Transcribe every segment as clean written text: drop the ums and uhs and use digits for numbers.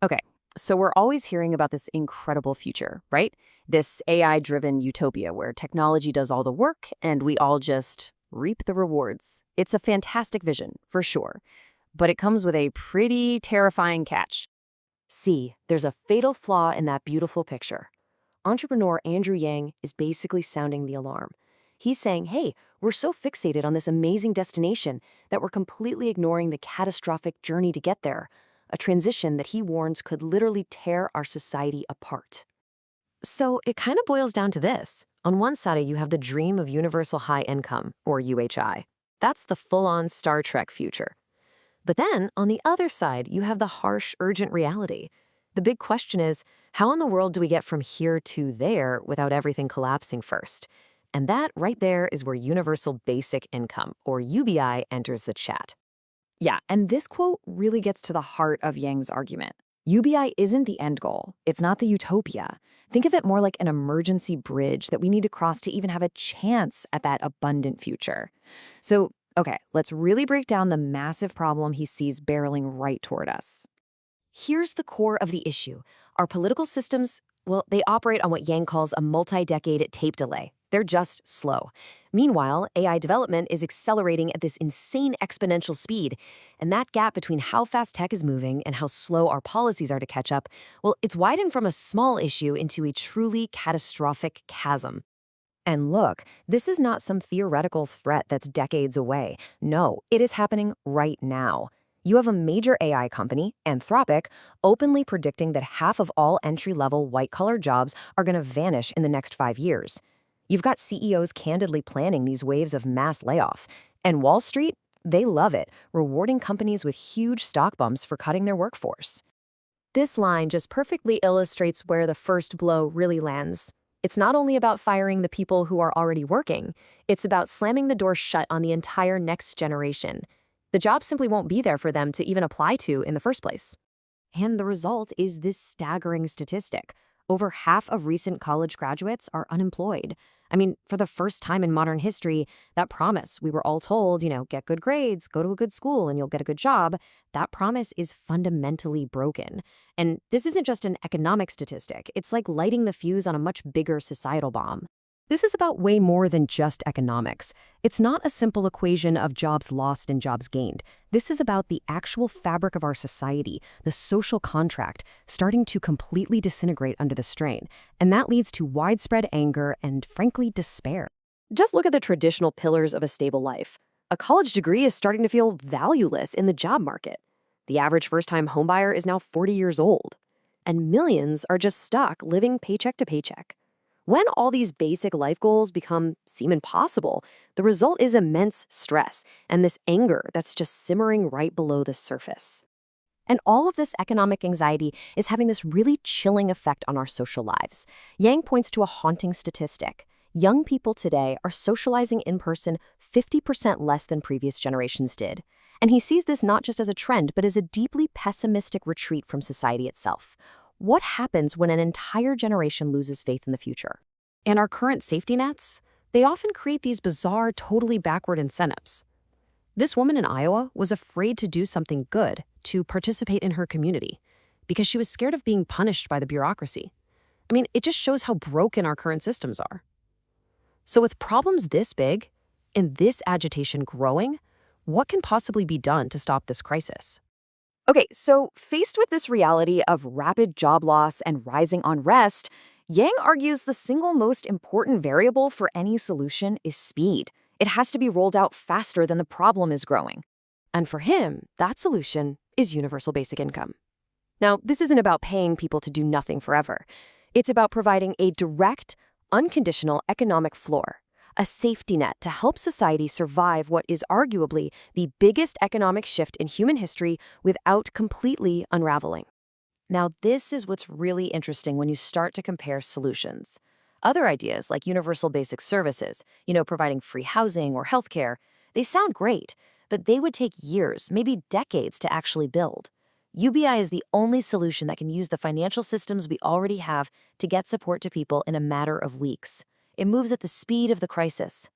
Okay, so we're always hearing about this incredible future, right? This AI-driven utopia where technology does all the work and we all just reap the rewards. It's a fantastic vision, for sure, but it comes with a pretty terrifying catch. See, there's a fatal flaw in that beautiful picture. Entrepreneur Andrew Yang is basically sounding the alarm. He's saying, hey, we're so fixated on this amazing destination that we're completely ignoring the catastrophic journey to get there, a transition that he warns could literally tear our society apart. So it kind of boils down to this. On one side, you have the dream of universal high income, or UHI. That's the full-on Star Trek future. But then, on the other side, you have the harsh, urgent reality. The big question is, how in the world do we get from here to there without everything collapsing first? And that right there is where universal basic income, or UBI, enters the chat. Yeah, and this quote really gets to the heart of Yang's argument. UBI isn't the end goal. It's not the utopia. Think of it more like an emergency bridge that we need to cross to even have a chance at that abundant future. So, okay, let's really break down the massive problem he sees barreling right toward us. Here's the core of the issue. Our political systems, well, they operate on what Yang calls a multi-decade tape delay. They're just slow. Meanwhile, AI development is accelerating at this insane exponential speed. And that gap between how fast tech is moving and how slow our policies are to catch up, well, it's widened from a small issue into a truly catastrophic chasm. And look, this is not some theoretical threat that's decades away. No, it is happening right now. You have a major AI company, Anthropic, openly predicting that half of all entry-level white-collar jobs are going to vanish in the next 5 years. You've got CEOs candidly planning these waves of mass layoff. And Wall Street, they love it, rewarding companies with huge stock bumps for cutting their workforce. This line just perfectly illustrates where the first blow really lands. It's not only about firing the people who are already working, it's about slamming the door shut on the entire next generation. The job simply won't be there for them to even apply to in the first place. And the result is this staggering statistic. Over half of recent college graduates are unemployed. I mean, for the first time in modern history, that promise we were all told, get good grades, go to a good school, and you'll get a good job, that promise is fundamentally broken. And this isn't just an economic statistic. It's like lighting the fuse on a much bigger societal bomb. This is about way more than just economics. It's not a simple equation of jobs lost and jobs gained. This is about the actual fabric of our society, the social contract, starting to completely disintegrate under the strain. And that leads to widespread anger and, frankly, despair. Just look at the traditional pillars of a stable life. A college degree is starting to feel valueless in the job market. The average first-time homebuyer is now 40 years old. And millions are just stuck living paycheck to paycheck. When all these basic life goals seem impossible, the result is immense stress and this anger that's just simmering right below the surface. And all of this economic anxiety is having this really chilling effect on our social lives. Yang points to a haunting statistic. Young people today are socializing in person 50% less than previous generations did. And he sees this not just as a trend, but as a deeply pessimistic retreat from society itself. What happens when an entire generation loses faith in the future? And our current safety nets? They often create these bizarre, totally backward incentives. This woman in Iowa was afraid to do something good, to participate in her community, because she was scared of being punished by the bureaucracy. I mean, it just shows how broken our current systems are. So with problems this big, and this agitation growing, what can possibly be done to stop this crisis? Okay, so faced with this reality of rapid job loss and rising unrest, Yang argues the single most important variable for any solution is speed. It has to be rolled out faster than the problem is growing. And for him, that solution is universal basic income. Now, this isn't about paying people to do nothing forever. It's about providing a direct, unconditional economic floor, a safety net to help society survive what is arguably the biggest economic shift in human history without completely unraveling. Now, this is what's really interesting when you start to compare solutions. Other ideas like universal basic services, providing free housing or healthcare, they sound great, but they would take years, maybe decades to actually build. UBI is the only solution that can use the financial systems we already have to get support to people in a matter of weeks. It moves at the speed of the crisis.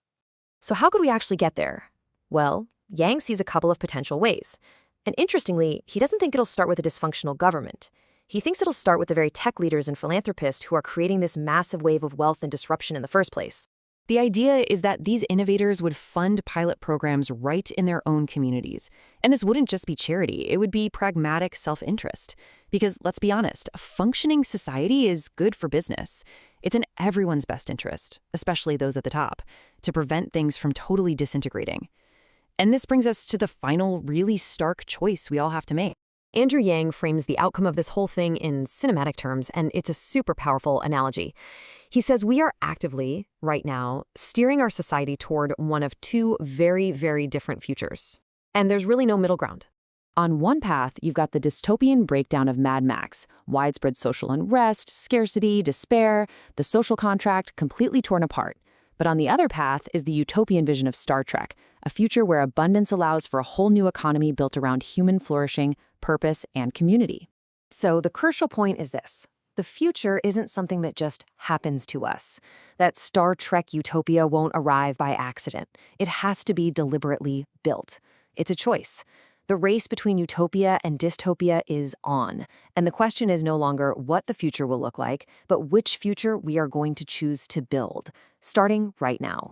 So how could we actually get there? Well, Yang sees a couple of potential ways. And interestingly, he doesn't think it'll start with a dysfunctional government. He thinks it'll start with the very tech leaders and philanthropists who are creating this massive wave of wealth and disruption in the first place. The idea is that these innovators would fund pilot programs right in their own communities. And this wouldn't just be charity, it would be pragmatic self-interest. Because let's be honest, a functioning society is good for business. It's in everyone's best interest, especially those at the top, to prevent things from totally disintegrating. And this brings us to the final, really stark choice we all have to make. Andrew Yang frames the outcome of this whole thing in cinematic terms, and it's a super powerful analogy. He says we are actively, right now, steering our society toward one of two very, very different futures. And there's really no middle ground. On one path, you've got the dystopian breakdown of Mad Max, widespread social unrest, scarcity, despair, the social contract completely torn apart. But on the other path is the utopian vision of Star Trek, a future where abundance allows for a whole new economy built around human flourishing, purpose, and community. So the crucial point is this. The future isn't something that just happens to us. That Star Trek utopia won't arrive by accident. It has to be deliberately built. It's a choice. The race between utopia and dystopia is on. And the question is no longer what the future will look like, but which future we are going to choose to build, starting right now.